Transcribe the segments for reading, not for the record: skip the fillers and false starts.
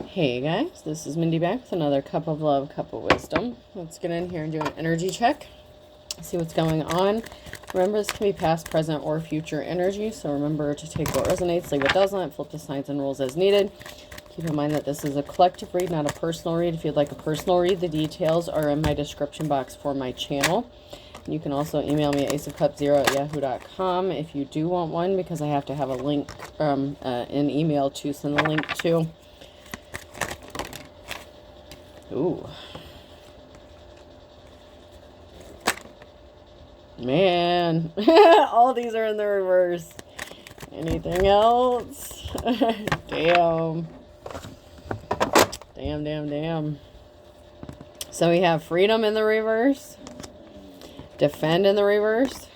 Hey guys, this is Mindy back with another cup of love, cup of wisdom. Let's get in here and do an energy check. See what's going on. Remember, this can be past, present, or future energy, so remember to take what resonates, leave what doesn't, flip the signs and rules as needed. Keep in mind that this is a collective read, not a personal read. If you'd like a personal read, the details are in my description box for my channel. You can also email me at aceofcups0@yahoo.com if you do want one, because I have to have a link, an email to send the link to. Ooh. Man. All these are in the reverse. Anything else? Damn. Damn. So we have freedom in the reverse. Defend in the reverse.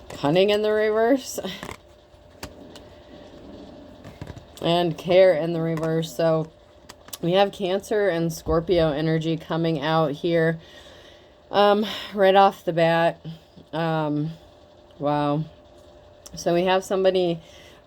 Cunning in the reverse. And care in the reverse. So we have Cancer and Scorpio energy coming out here right off the bat. Wow. So we have somebody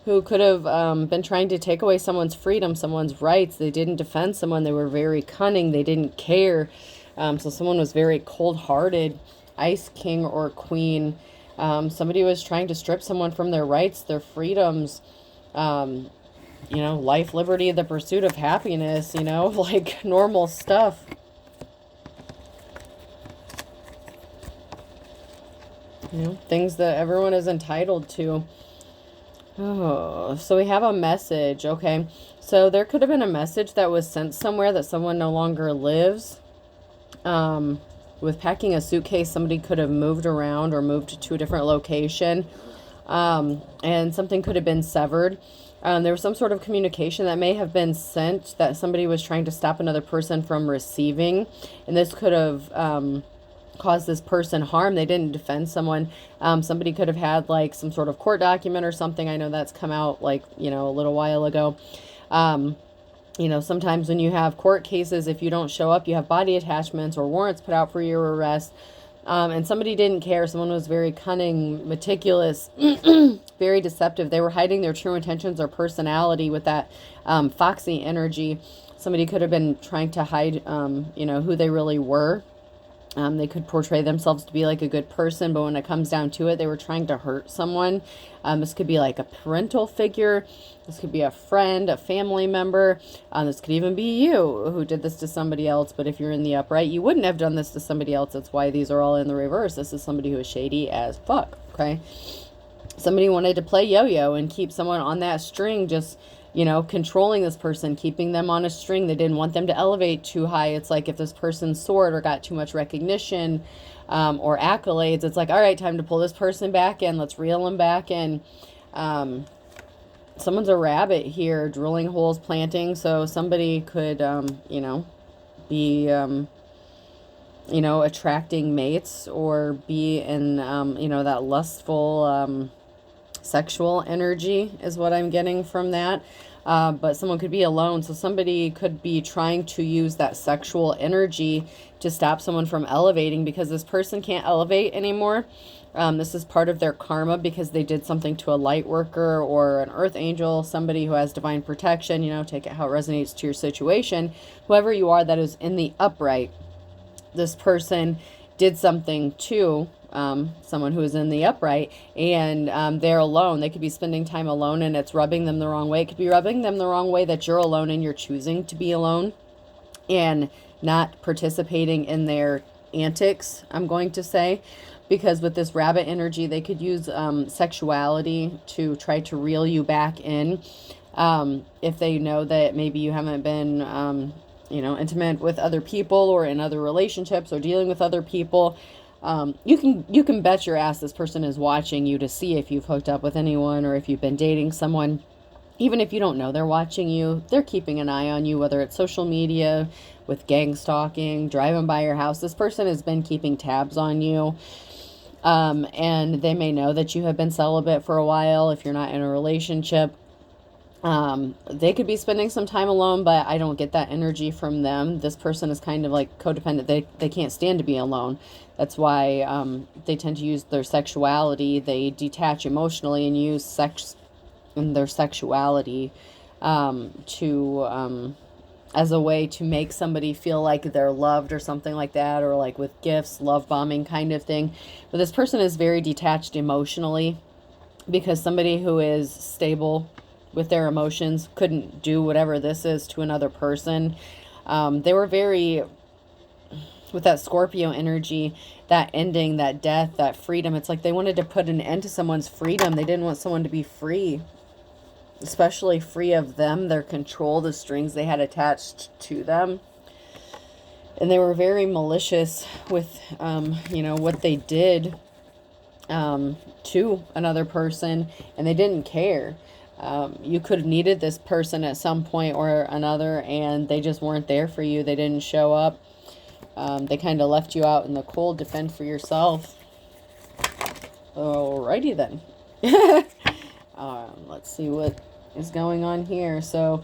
who could have been trying to take away someone's freedom, someone's rights. They didn't defend someone. They were very cunning. They didn't care. So someone was very cold-hearted, Ice King or Queen. Somebody was trying to strip someone from their rights, their freedoms, life, liberty, the pursuit of happiness, like normal stuff. Things that everyone is entitled to. Oh, so we have a message. Okay. So there could have been a message that was sent somewhere that someone no longer lives. With packing a suitcase, somebody could have moved around or moved to a different location. And something could have been severed. There was some sort of communication that may have been sent that somebody was trying to stop another person from receiving. And this could have caused this person harm. They didn't defend someone. Somebody could have had like some sort of court document or something. I know that's come out like, a little while ago. Sometimes when you have court cases, if you don't show up, you have body attachments or warrants put out for your arrest. And somebody didn't care. Someone was very cunning, meticulous, very deceptive. They were hiding their true intentions or personality with that foxy energy. Somebody could have been trying to hide, who they really were. They could portray themselves to be like a good person, but when it comes down to it, they were trying to hurt someone. This could be like a parental figure. This could be a friend, a family member. This could even be you who did this to somebody else. But if you're in the upright, you wouldn't have done this to somebody else. That's why these are all in the reverse. This is somebody who is shady as fuck. Okay. Somebody wanted to play yo-yo and keep someone on that string, just controlling this person, keeping them on a string. They didn't want them to elevate too high. It's like if this person soared or got too much recognition or accolades, it's like, all right, time to pull this person back in. Let's reel them back in. Someone's a rabbit here, drilling holes, planting. So somebody could, be, attracting mates or be in, that lustful, sexual energy is what I'm getting from that. But someone could be alone. So somebody could be trying to use that sexual energy to stop someone from elevating, because this person can't elevate anymore. This is part of their karma because they did something to a light worker or an earth angel, somebody who has divine protection. Take it how it resonates to your situation. Whoever you are that is in the upright, this person did something to someone who is in the upright, and they're alone. They could be spending time alone and it's rubbing them the wrong way. It could be rubbing them the wrong way that you're alone and you're choosing to be alone and not participating in their antics, I'm going to say. Because with this rabbit energy, they could use sexuality to try to reel you back in. If they know that maybe you haven't been intimate with other people or in other relationships or dealing with other people, you can bet your ass this person is watching you to see if you've hooked up with anyone or if you've been dating someone. Even if you don't know they're watching you, they're keeping an eye on you, whether it's social media, with gang stalking, driving by your house. This person has been keeping tabs on you. And they may know that you have been celibate for a while if you're not in a relationship. They could be spending some time alone, but I don't get that energy from them. This person is kind of like codependent. They can't stand to be alone. That's why they tend to use their sexuality. They detach emotionally and use sex and their sexuality as a way to make somebody feel like they're loved or something like that, or like with gifts, love bombing kind of thing. But this person is very detached emotionally, because somebody who is stable with their emotions couldn't do whatever this is to another person. They were very, with that Scorpio energy, that ending, that death, that freedom. It's like they wanted to put an end to someone's freedom. They didn't want someone to be free, especially free of them, their control, the strings they had attached to them. And they were very malicious with, what they did to another person, and they didn't care. You could have needed this person at some point or another, and they just weren't there for you. They didn't show up. They kind of left you out in the cold to fend for yourself. Alrighty then. Let's see what is going on here. So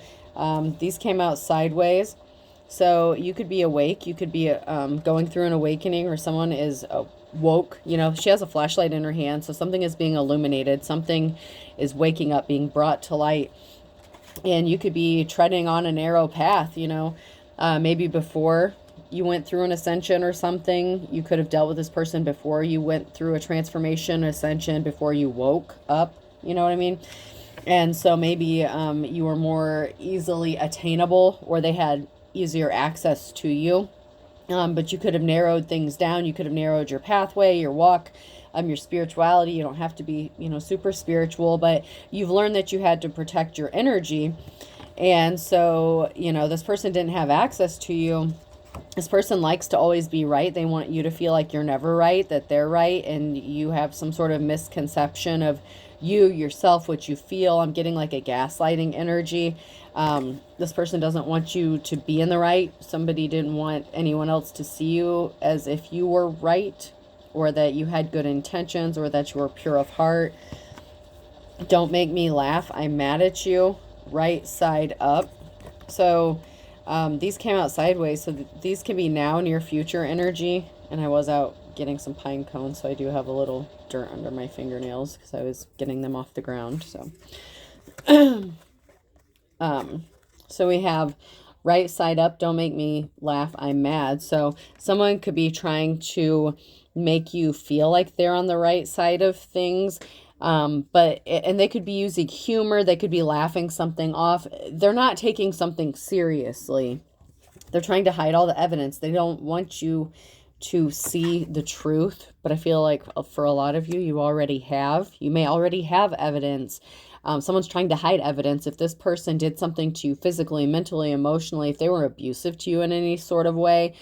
these came out sideways. So you could be awake. You could be going through an awakening, or someone is woke. She has a flashlight in her hand, so something is being illuminated. Something is waking up, being brought to light. And you could be treading on a narrow path, maybe before you went through an ascension or something. You could have dealt with this person before you went through a transformation, ascension, before you woke up. You know what I mean? And so maybe you were more easily attainable, or they had easier access to you. But you could have narrowed things down. You could have narrowed your pathway, your walk, your spirituality. You don't have to be, super spiritual, but you've learned that you had to protect your energy. And so, this person didn't have access to you. This person likes to always be right. They want you to feel like you're never right, that they're right, and you have some sort of misconception of you, yourself, what you feel. I'm getting like a gaslighting energy. This person doesn't want you to be in the right. Somebody didn't want anyone else to see you as if you were right, or that you had good intentions, or that you were pure of heart. Don't make me laugh. I'm mad at you. Right side up. So these came out sideways. So these can be now, near future energy. And I was out getting some pine cones, so I do have a little dirt under my fingernails because I was getting them off the ground. So so we have right side up. Don't make me laugh. I'm mad. So someone could be trying to make you feel like they're on the right side of things. And they could be using humor. They could be laughing something off. They're not taking something seriously. They're trying to hide all the evidence. They don't want you to see the truth. But I feel like for a lot of you, you may already have evidence. Someone's trying to hide evidence. If this person did something to you physically, mentally, emotionally, if they were abusive to you in any sort of way,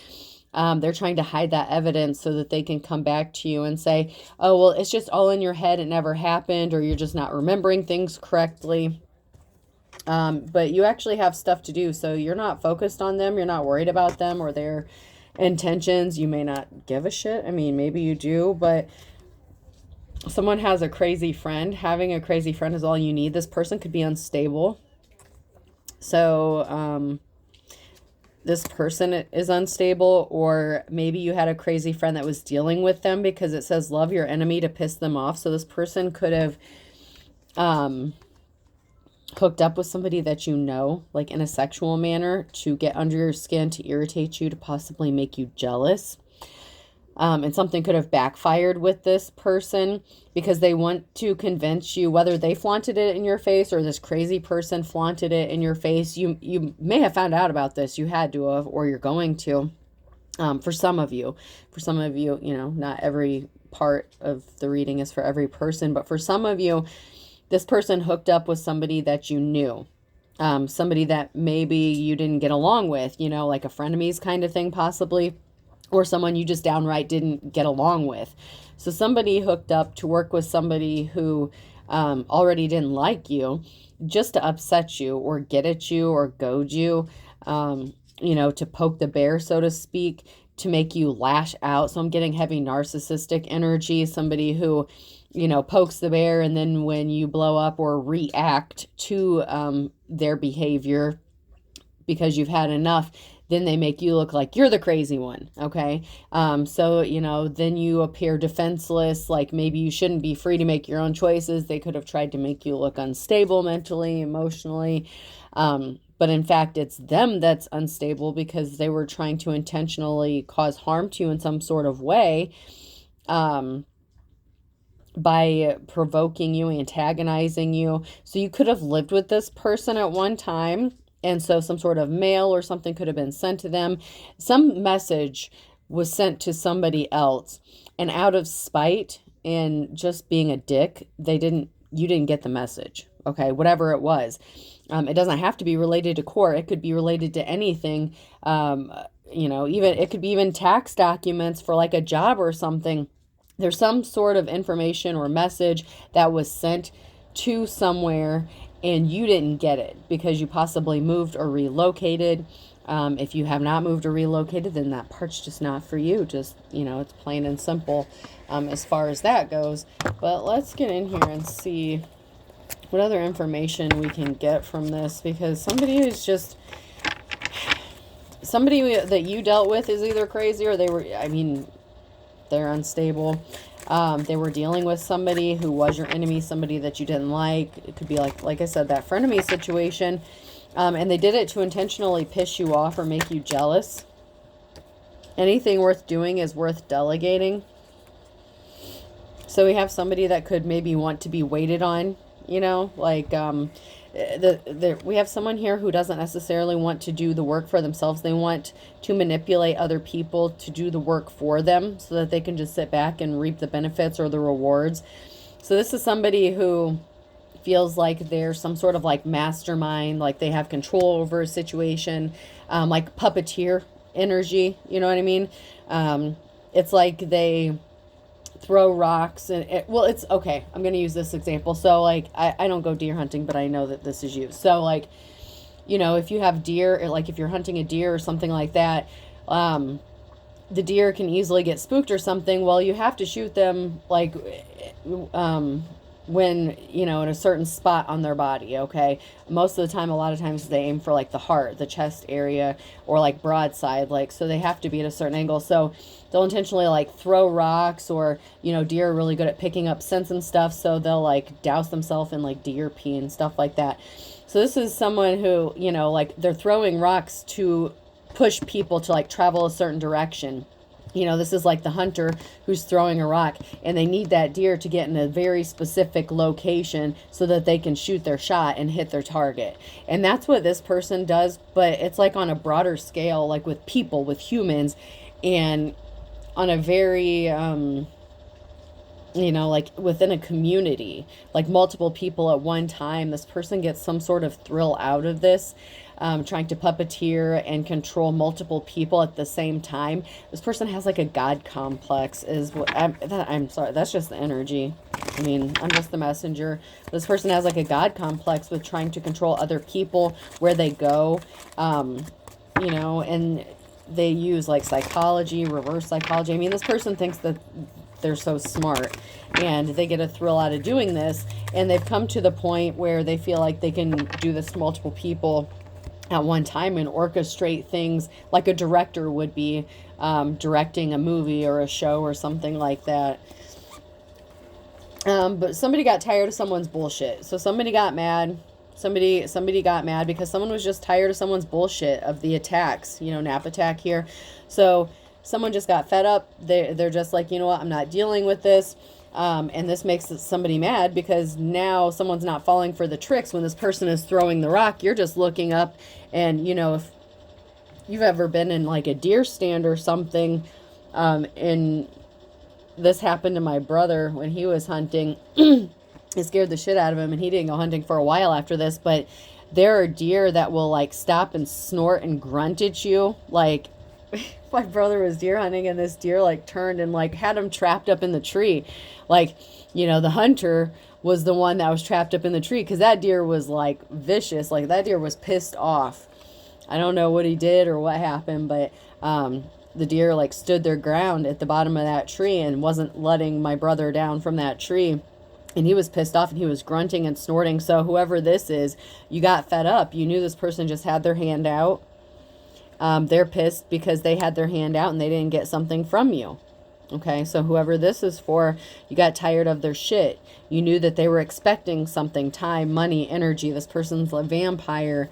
they're trying to hide that evidence so that they can come back to you and say, oh, well, it's just all in your head. It never happened, or you're just not remembering things correctly. But you actually have stuff to do. So you're not focused on them. You're not worried about them or their intentions. You may not give a shit. I mean, maybe you do, but someone has a crazy friend. Having a crazy friend is all you need. This person could be unstable. So, this person is unstable, or maybe you had a crazy friend that was dealing with them, because it says love your enemy to piss them off. So this person could have hooked up with somebody that like in a sexual manner, to get under your skin, to irritate you, to possibly make you jealous. And something could have backfired with this person, because they want to convince you, whether they flaunted it in your face or this crazy person flaunted it in your face. You may have found out about this. You had to have, or you're going to. For some of you, not every part of the reading is for every person, but for some of you, this person hooked up with somebody that you knew. Somebody that maybe you didn't get along with, like a frenemies kind of thing, possibly. Or someone you just downright didn't get along with. So somebody hooked up to work with somebody who already didn't like you, just to upset you or get at you or goad you, to poke the bear, so to speak, to make you lash out. So I'm getting heavy narcissistic energy, somebody who, pokes the bear, and then when you blow up or react to their behavior, because you've had enough, then they make you look like you're the crazy one, okay? So, you know, then you appear defenseless, like maybe you shouldn't be free to make your own choices. They could have tried to make you look unstable mentally, emotionally. But in fact, it's them that's unstable because they were trying to intentionally cause harm to you in some sort of way. By provoking you, antagonizing you. So you could have lived with this person at one time. And so some sort of mail or something could have been sent to them. Some message was sent to somebody else. And out of spite and just being a dick, you didn't get the message. Okay, whatever it was. It doesn't have to be related to court. It could be related to anything. You know, even it could be even tax documents for like a job or something. There's some sort of information or message that was sent to somewhere and you didn't get it because you possibly moved or relocated. If you have not moved or relocated, then that part's just not for you. Just, you know, it's plain and simple as far as that goes. But let's get in here and see what other information we can get from this, because somebody that you dealt with is either crazy or they're unstable. They were dealing with somebody who was your enemy, somebody that you didn't like. It could be like I said, that frenemy situation. And they did it to intentionally piss you off or make you jealous. Anything worth doing is worth delegating. So we have somebody that could maybe want to be waited on, you know, like we have someone here who doesn't necessarily want to do the work for themselves. They want to manipulate other people to do the work for them so that they can just sit back and reap the benefits or the rewards. So this is somebody who feels like they're some sort of like mastermind, like they have control over a situation, like puppeteer energy, you know what I mean? It's like they throw rocks and it's okay. I'm going to use this example. So like, I don't go deer hunting, but I know that this is used. So like, you know, if you have deer, or like if you're hunting a deer or something like that, the deer can easily get spooked or something. Well, you have to shoot them like, when, you know, in a certain spot on their body, okay? Most of the time, a lot of times they aim for like the heart, the chest area, or like broadside, like, so they have to be at a certain angle. So they'll intentionally like throw rocks, or, you know, deer are really good at picking up scents and stuff. So they'll like douse themselves in like deer pee and stuff like that. So this is someone who, you know, like they're throwing rocks to push people to like travel a certain direction. You know, this is like the hunter who's throwing a rock, and they need that deer to get in a very specific location so that they can shoot their shot and hit their target. And that's what this person does, but it's like on a broader scale, like with people, with humans, and on a very, you know, like within a community, like multiple people at one time. This person gets some sort of thrill out of this. Trying to puppeteer and control multiple people at the same time. This person has like a God complex is what I'm sorry. That's just the energy. I mean, I'm just the messenger. This person has like a God complex with trying to control other people, where they go, you know, and they use like psychology, reverse psychology. I mean, this person thinks that they're so smart and they get a thrill out of doing this. And they've come to the point where they feel like they can do this to multiple people at one time and orchestrate things like a director would be directing a movie or a show or something like that. But somebody got tired of someone's bullshit. So somebody got mad. Somebody got mad because someone was just tired of someone's bullshit, of the attacks, you know, nap attack here. So someone just got fed up. They're just like, you know what, I'm not dealing with this. And this makes somebody mad because now someone's not falling for the tricks. When this person is throwing the rock, you're just looking up, and, you know, if you've ever been in like a deer stand or something, and this happened to my brother when he was hunting, it scared the shit out of him, and he didn't go hunting for a while after this. But there are deer that will like stop and snort and grunt at you. Like, my brother was deer hunting, and this deer like turned and like had him trapped up in the tree. Like, you know, the hunter was the one that was trapped up in the tree because that deer was like vicious. Like, that deer was pissed off. I don't know what he did or what happened, but the deer like stood their ground at the bottom of that tree and wasn't letting my brother down from that tree. And he was pissed off, and he was grunting and snorting. So whoever this is, you got fed up. You knew this person just had their hand out. They're pissed because they had their hand out and they didn't get something from you. Okay, so whoever this is for, you got tired of their shit. You knew that they were expecting something, time, money, energy. This person's a vampire.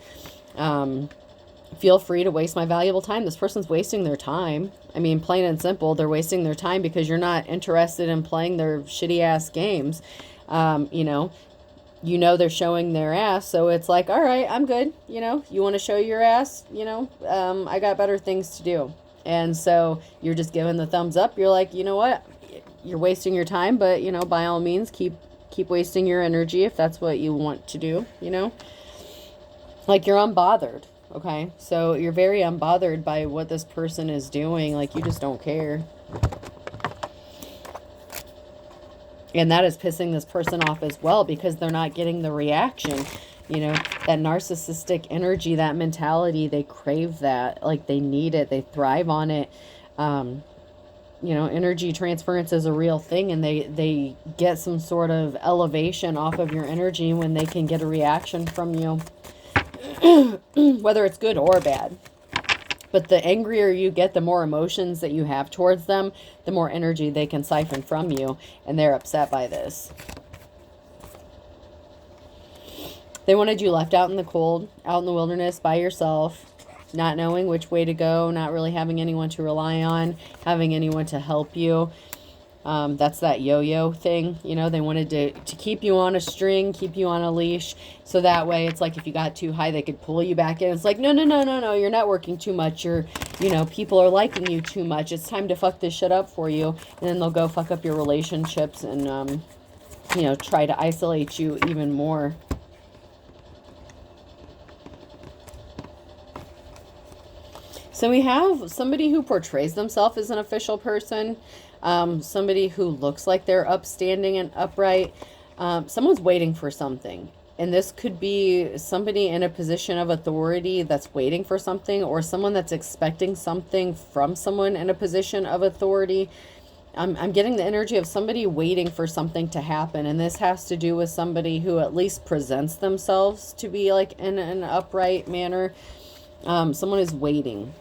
Feel free to waste my valuable time. This person's wasting their time. I mean, plain and simple, they're wasting their time because you're not interested in playing their shitty ass games. They're showing their ass, so it's like, all right, I'm good. You want to show your ass? I got better things to do. And so you're just giving the thumbs up. You're like, you know what? You're wasting your time, but, by all means, keep wasting your energy if that's what you want to do, Like, you're unbothered, okay? So you're very unbothered by what this person is doing. Like, you just don't care. And that is pissing this person off as well because they're not getting the reaction. That narcissistic energy, that mentality, they crave that. Like, they need it. They thrive on it. Energy transference is a real thing, and they get some sort of elevation off of your energy when they can get a reaction from you, whether it's good or bad. But the angrier you get, the more emotions that you have towards them, the more energy they can siphon from you, and they're upset by this. They wanted you left out in the cold, out in the wilderness by yourself, not knowing which way to go, not really having anyone to rely on, having anyone to help you. That's that yo-yo thing. They wanted to keep you on a string, keep you on a leash. So that way it's like if you got too high, they could pull you back in. It's like, no, you're not working too much. People are liking you too much. It's time to fuck this shit up for you. And then they'll go fuck up your relationships and, try to isolate you even more. So we have somebody who portrays themselves as an official person, somebody who looks like they're upstanding and upright. Someone's waiting for something. And this could be somebody in a position of authority that's waiting for something, or someone that's expecting something from someone in a position of authority. I'm getting the energy of somebody waiting for something to happen. And this has to do with somebody who at least presents themselves to be like in an upright manner. Someone is waiting.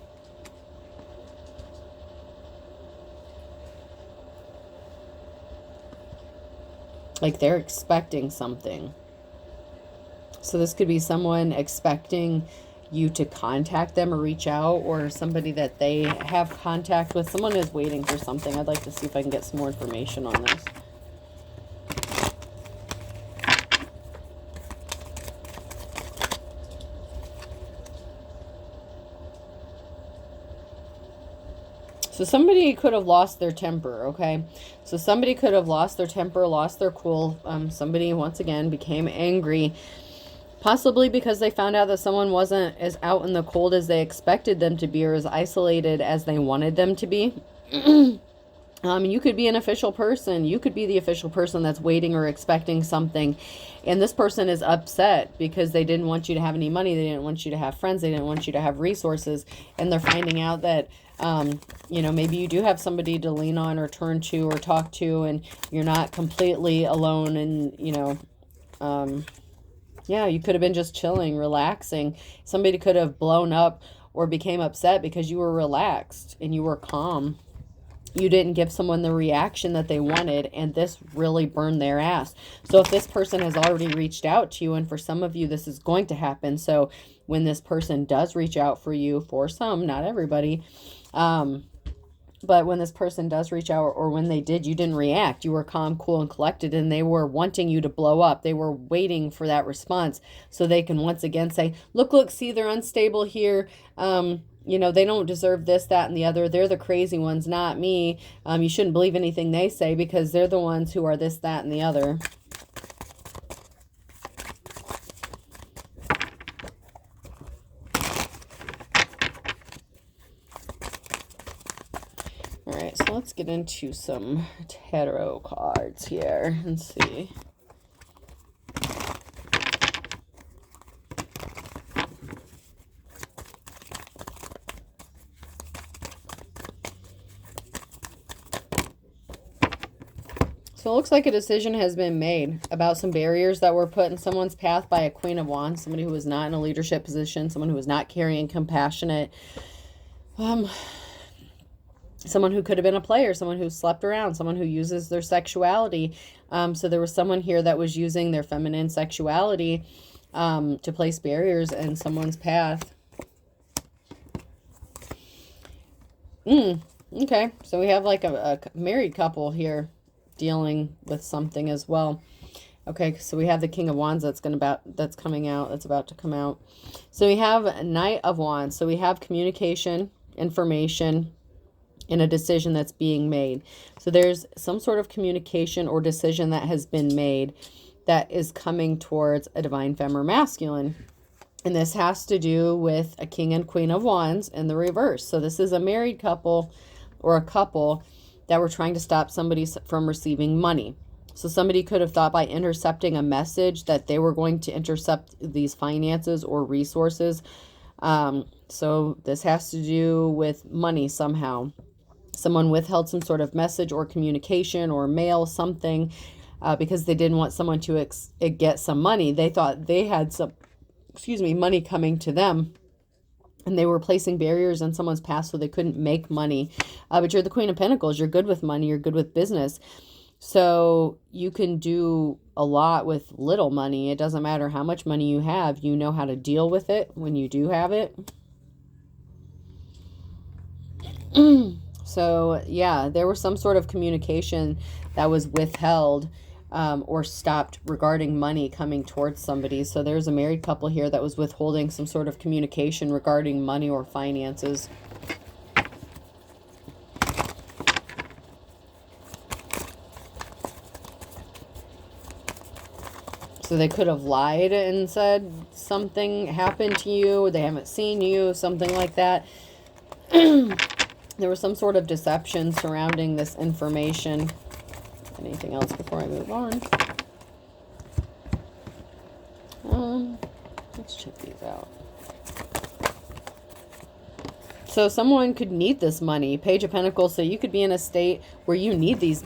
Like they're expecting something. So this could be someone expecting you to contact them or reach out, or somebody that they have contact with. Someone is waiting for something. I'd like to see if I can get some more information on this. So somebody could have lost their temper, okay? So somebody could have lost their temper, lost their cool. Somebody, once again, became angry. Possibly because they found out that someone wasn't as out in the cold as they expected them to be, or as isolated as they wanted them to be. You could be an official person. You could be the official person that's waiting or expecting something. And this person is upset because they didn't want you to have any money. They didn't want you to have friends. They didn't want you to have resources. And they're finding out that, maybe you do have somebody to lean on or turn to or talk to, and you're not completely alone. And, you could have been just chilling, relaxing. Somebody could have blown up or became upset because you were relaxed and you were calm. You didn't give someone the reaction that they wanted, and this really burned their ass. So if this person has already reached out to you, and for some of you, this is going to happen. So when this person does reach out for you, for some, not everybody, but when this person does reach out, or when they did, you didn't react. You were calm, cool, and collected, and they were wanting you to blow up. They were waiting for that response so they can once again say, look, see, they're unstable here. They don't deserve this, that, and the other. They're the crazy ones, not me. You shouldn't believe anything they say because they're the ones who are this, that, and the other. All right, so let's get into some tarot cards here and see. So it looks like a decision has been made about some barriers that were put in someone's path by a Queen of Wands, somebody who was not in a leadership position, someone who was not caring and compassionate, Um, someone who could have been a player, someone who slept around, someone who uses their sexuality. So there was someone here that was using their feminine sexuality to place barriers in someone's path. Okay, so we have like a married couple here dealing with something as well. Okay, so we have the King of Wands that's coming out, that's about to come out. So we have Knight of Wands. So we have communication, information, and a decision that's being made. So there's some sort of communication or decision that has been made that is coming towards a divine femme or masculine. And this has to do with a King and Queen of Wands in the reverse. So this is a married couple or a couple that were trying to stop somebody from receiving money. So somebody could have thought by intercepting a message that they were going to intercept these finances or resources. So this has to do with money somehow. Someone withheld some sort of message or communication or mail, something, because they didn't want someone to get some money. They thought they had some, money coming to them. And they were placing barriers in someone's path so they couldn't make money. But you're the Queen of Pentacles. You're good with money. You're good with business. So you can do a lot with little money. It doesn't matter how much money you have. You know how to deal with it when you do have it. So, yeah, there was some sort of communication that was withheld or stopped regarding money coming towards somebody. So there's a married couple here that was withholding some sort of communication regarding money or finances. So they could have lied and said something happened to you, they haven't seen you, something like that. There was some sort of deception surrounding this information. Anything else before I move on? Let's check these out. So someone could need this money. Page of Pentacles. So you could be in a state where you need these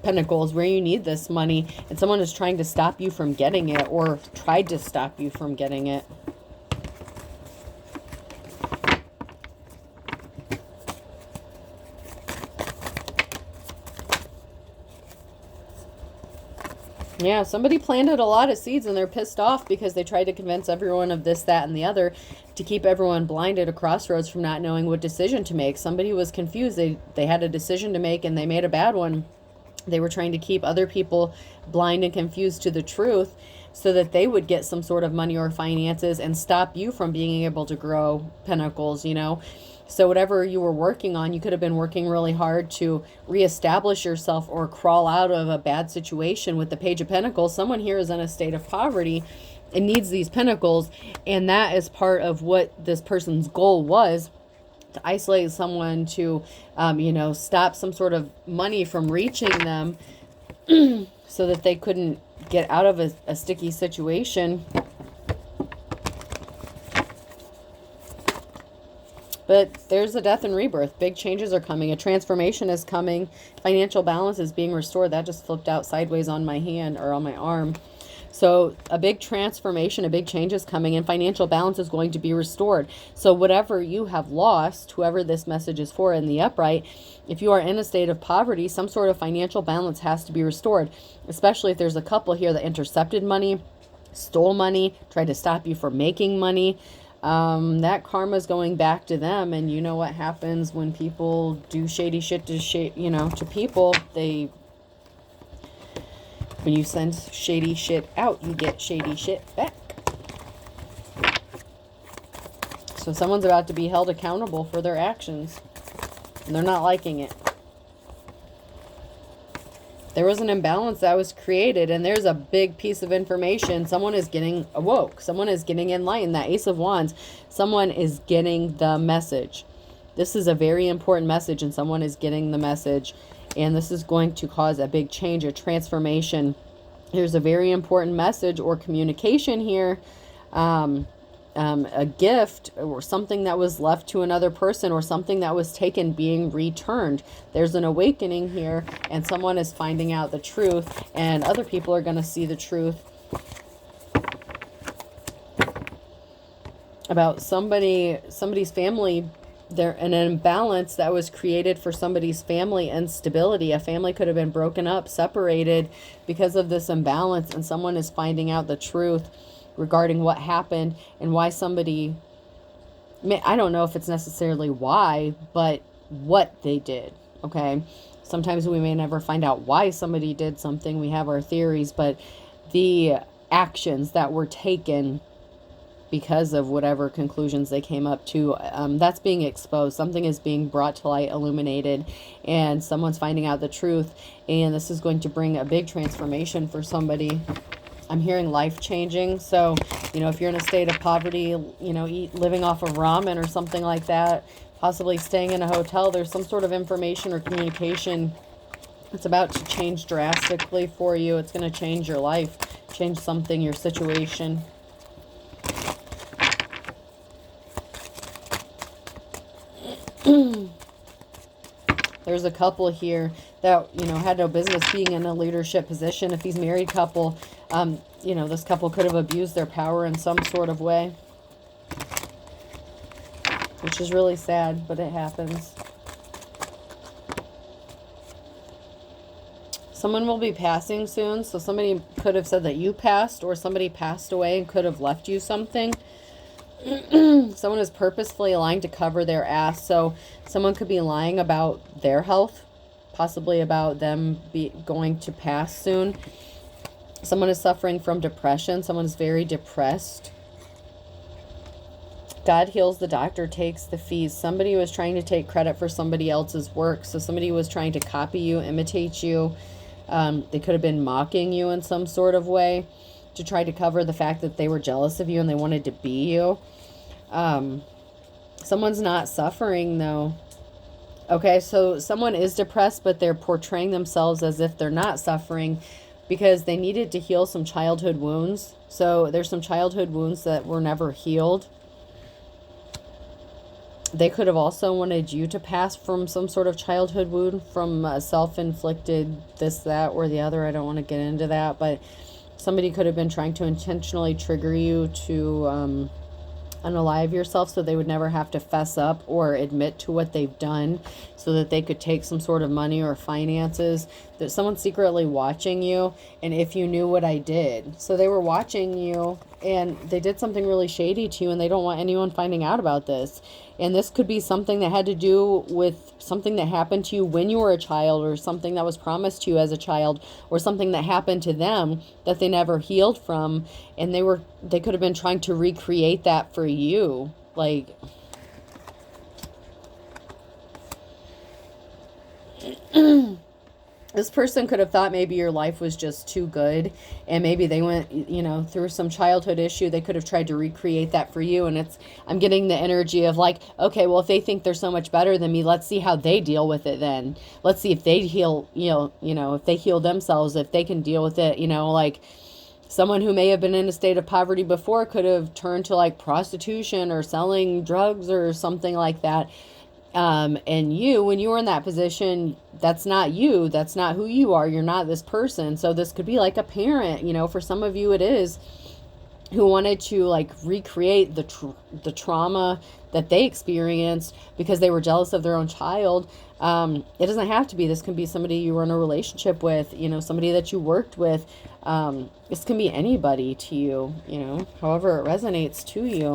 pentacles, where you need this money, and someone is trying to stop you from getting it or tried to stop you from getting it. Yeah, somebody planted a lot of seeds and they're pissed off because they tried to convince everyone of this, that, and the other to keep everyone blind at a crossroads from not knowing what decision to make. Somebody was confused. They had a decision to make and they made a bad one. They were trying to keep other people blind and confused to the truth so that they would get some sort of money or finances and stop you from being able to grow pentacles, you know. So whatever you were working on, you could have been working really hard to reestablish yourself or crawl out of a bad situation with the Page of Pentacles. Someone here is in a state of poverty and needs these pentacles. And that is part of what this person's goal was, to isolate someone, to, you know, stop some sort of money from reaching them so that they couldn't get out of a sticky situation. But there's a death and rebirth. Big changes are coming. A transformation is coming. Financial balance is being restored. That just flipped out sideways on my hand or on my arm. So a big transformation, a big change is coming, and financial balance is going to be restored. So whatever you have lost, whoever this message is for in the upright, if you are in a state of poverty, some sort of financial balance has to be restored, especially if there's a couple here that intercepted money, stole money, tried to stop you from making money. That karma is going back to them. And you know what happens when people do shady shit to people. When you send shady shit out, you get shady shit back. So someone's about to be held accountable for their actions, and they're not liking it. There was an imbalance that was created, and there's a big piece of information. Someone is getting awoke. Someone is getting enlightened. That Ace of Wands, someone is getting the message. This is a very important message, and someone is getting the message. And this is going to cause a big change, a transformation. There's a very important message or communication here. A gift or something that was left to another person or something that was taken being returned. There's an awakening here, and someone is finding out the truth, and other people are going to see the truth about somebody's family an imbalance that was created for somebody's family instability. A family could have been broken up, separated because of this imbalance, and someone is finding out the truth regarding what happened and why somebody, I don't know if it's necessarily why, but what they did. Okay, sometimes we may never find out why somebody did something. We have our theories, but the actions that were taken because of whatever conclusions they came up to, that's being exposed. Something is being brought to light, illuminated, and someone's finding out the truth, and this is going to bring a big transformation for somebody. I'm hearing life changing. So, you know, if you're in a state of poverty, you know, living off of ramen or something like that, possibly staying in a hotel, there's some sort of information or communication it's about to change drastically for you. It's going to change your life, change something, your situation. There's a couple here that, you know, had no business being in a leadership position. If he's a married couple, you know, this couple could have abused their power in some sort of way, which is really sad, but it happens. Someone will be passing soon, so somebody could have said that you passed, or somebody passed away and could have left you something. Someone is purposefully lying to cover their ass. So someone could be lying about their health, possibly about them going to pass soon. Someone is suffering from depression. Someone is very depressed. God heals, the doctor takes the fees. Somebody was trying to take credit for somebody else's work. So somebody was trying to copy you, imitate you. They could have been mocking you in some sort of way to try to cover the fact that they were jealous of you and they wanted to be you. Someone's not suffering though. Okay, so someone is depressed, but they're portraying themselves as if they're not suffering because they needed to heal some childhood wounds. So there's some childhood wounds that were never healed. They could have also wanted you to pass from some sort of childhood wound, from self-inflicted this, that, or the other. I don't want to get into that, but somebody could have been trying to intentionally trigger you to unalive yourself so they would never have to fess up or admit to what they've done so that they could take some sort of money or finances. That someone's secretly watching you, and if you knew what I did. So they were watching you and they did something really shady to you, and they don't want anyone finding out about this. And this could be something that had to do with something that happened to you when you were a child, or something that was promised to you as a child, or something that happened to them that they never healed from. And they could have been trying to recreate that for you. Like, this person could have thought maybe your life was just too good, and maybe they went, you know, through some childhood issue. They could have tried to recreate that for you. And I'm getting the energy of like, okay, well, if they think they're so much better than me, let's see how they deal with it then. Let's see if they heal, if they heal themselves, if they can deal with it, like someone who may have been in a state of poverty before could have turned to like prostitution or selling drugs or something like that. And you, when you were in that position, that's not you. That's not who you are. You're not this person. So this could be like a parent, for some of you it is, who wanted to like recreate the trauma that they experienced because they were jealous of their own child. It doesn't have to be. This can be somebody you were in a relationship with, somebody that you worked with. This can be anybody to you, however it resonates to you.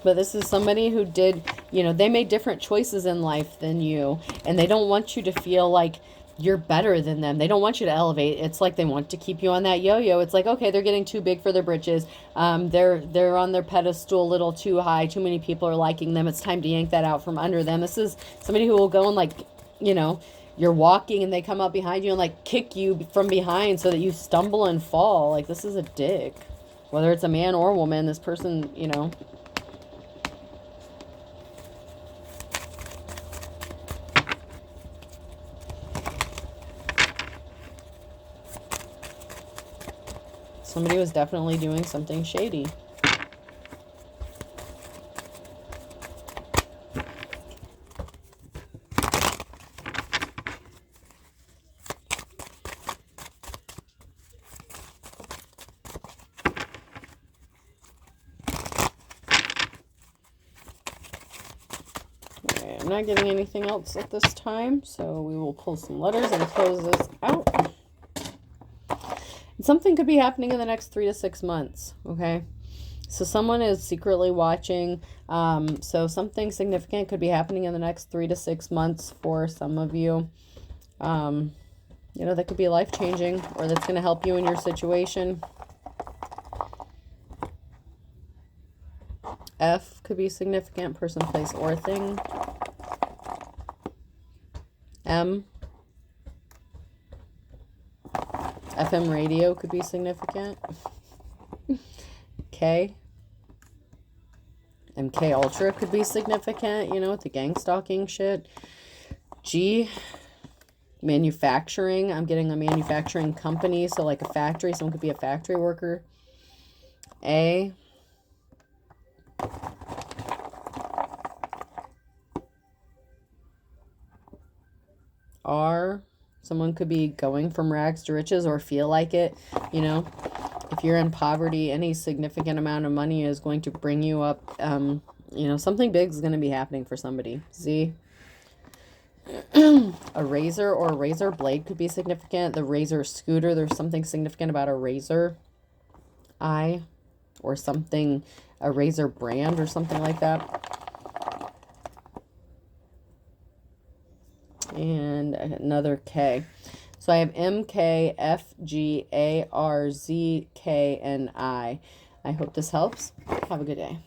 But this is somebody who did, they made different choices in life than you. And they don't want you to feel like you're better than them. They don't want you to elevate. It's like they want to keep you on that yo-yo. It's like, okay, they're getting too big for their britches. They're on their pedestal a little too high. Too many people are liking them. It's time to yank that out from under them. This is somebody who will go and like, you're walking and they come up behind you and like kick you from behind so that you stumble and fall. Like, this is a dick. Whether it's a man or a woman, this person, somebody was definitely doing something shady. Okay, I'm not getting anything else at this time, so we will pull some letters and close this out. Something could be happening in the next 3 to 6 months, okay? So someone is secretly watching. So something significant could be happening in the next 3 to 6 months for some of you. You know, that could be life-changing, or that's going to help you in your situation. F could be significant, person, place, or thing. M, FM radio could be significant. K, MK Ultra could be significant, you know, with the gang stalking shit. G, manufacturing. I'm getting a manufacturing company, so like a factory. Someone could be a factory worker. A, R, someone could be going from rags to riches or feel like it, you know. If you're in poverty, any significant amount of money is going to bring you up. You know, something big is going to be happening for somebody. Z, a razor or a razor blade could be significant. The razor scooter, there's something significant about a razor. I, or something, a razor brand or something like that. And another K. So I have M, K, F, G, A, R, Z, K, and I. I hope this helps. Have a good day.